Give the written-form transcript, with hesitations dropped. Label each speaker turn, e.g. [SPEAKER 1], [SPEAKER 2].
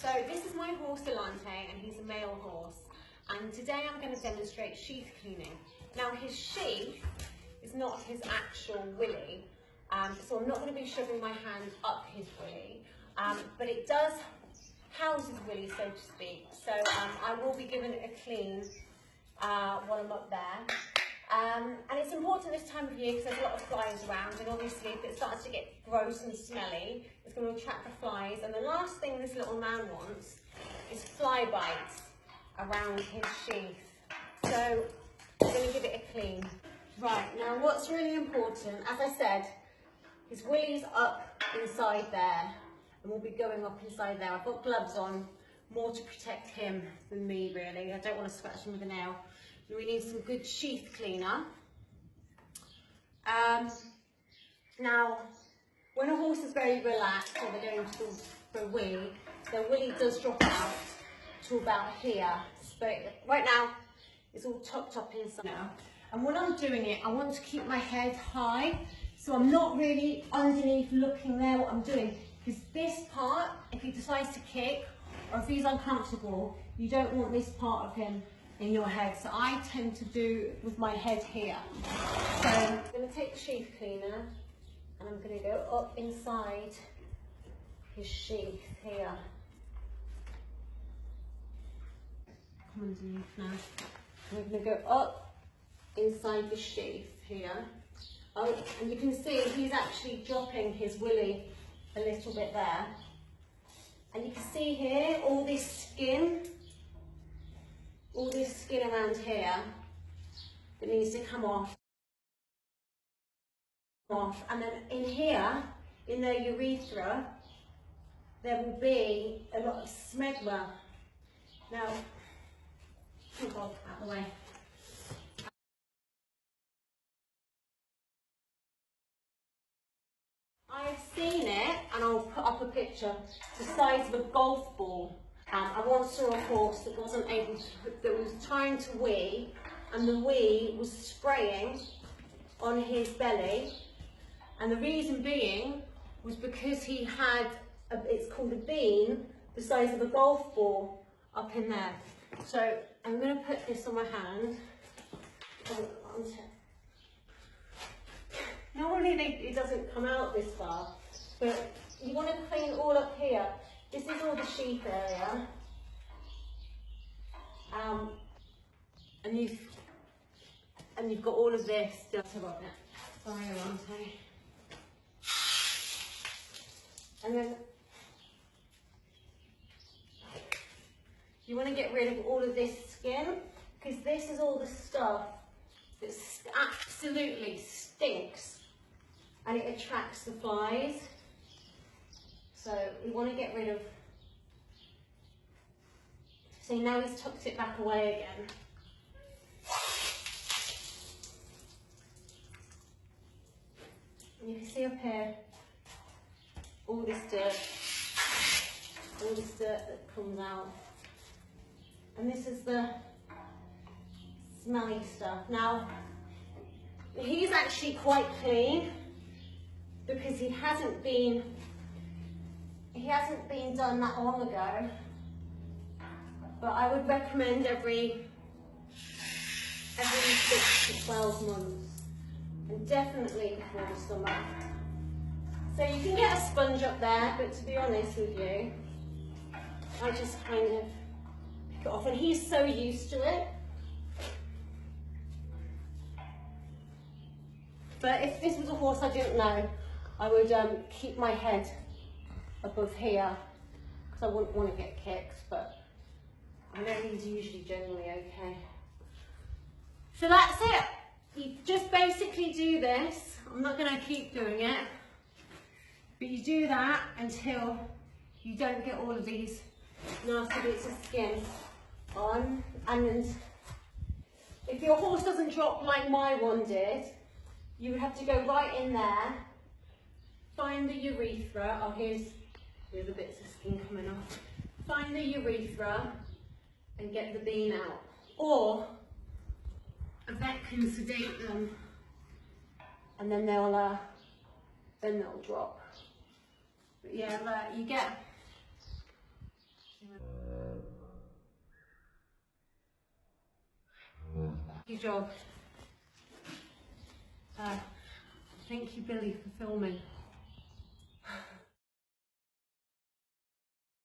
[SPEAKER 1] So this is my horse Delante, and he's a male horse. And today I'm going to demonstrate sheath cleaning. Now his sheath is not his actual willy, so I'm not going to be shoving my hand up his willy, but it does house his willy, so to speak. So I will be giving it a clean while I'm up there. And it's important this time of year because there's a lot of flies around, and obviously if it starts to get gross and smelly, it's going to attract the flies. And the last thing this little man wants is fly bites around his sheath. So I'm going to give it a clean. Right, now what's really important, as I said, his willy's up inside there, and we'll be going up inside there. I've got gloves on, more to protect him than me really. I don't want to scratch him with a nail. We need some good sheath cleaner. Now, when a horse is very relaxed or they're going for a wee, their willy does drop out to about here. But right now, it's all tucked up inside now. And when I'm doing it, I want to keep my head high, so I'm not really underneath looking there what I'm doing. Because this part, if he decides to kick, or if he's uncomfortable, you don't want this part of him in your head. So I tend to do with my head here. So I'm going to take the sheath cleaner and I'm going to go up inside his sheath here. Come underneath now. I'm going to go up inside the sheath here. Oh, and you can see he's actually dropping his willy a little bit there. And you can see here all this skin around here that needs to come off. And then in here, in their urethra, there will be a lot of smegma. Now, oh God, out of the way. I've seen it, and I'll put up a picture, the size of a golf ball. I once saw a horse that wasn't able to, that was trying to wee, and the wee was spraying on his belly, and the reason being was because he had, it's called a bean, the size of a golf ball up in there. So I'm going to put this on my hand. Normally it doesn't come out this far, but you want to clean all up here. This is all the sheath area, and you've got all of this. Sorry, Alante. And then you want to get rid of all of this skin, because this is all the stuff that absolutely stinks, and it attracts the flies. So you want to get rid of, see now he's tucked it back away again. And you can see up here, all this dirt that comes out. And this is the smelly stuff. Now, he's actually quite clean because he hasn't been done that long ago, but I would recommend every 6 to 12 months, and definitely before the summer. So you can get a sponge up there, but to be honest with you, I just kind of pick it off, and he's so used to it. But if this was a horse I didn't know, I would keep my head above here, because I wouldn't want to get kicked, but I know he's usually generally okay. So that's it. You just basically do this. I'm not going to keep doing it, but you do that until you don't get all of these nasty bits of skin on. And if your horse doesn't drop like my one did, you would have to go right in there, find the urethra. Oh, here's the bits of skin coming off. Find the urethra and get the bean out. Or a vet can sedate them, and then they'll drop. But yeah, you get Good job. Thank you, Billy, for filming.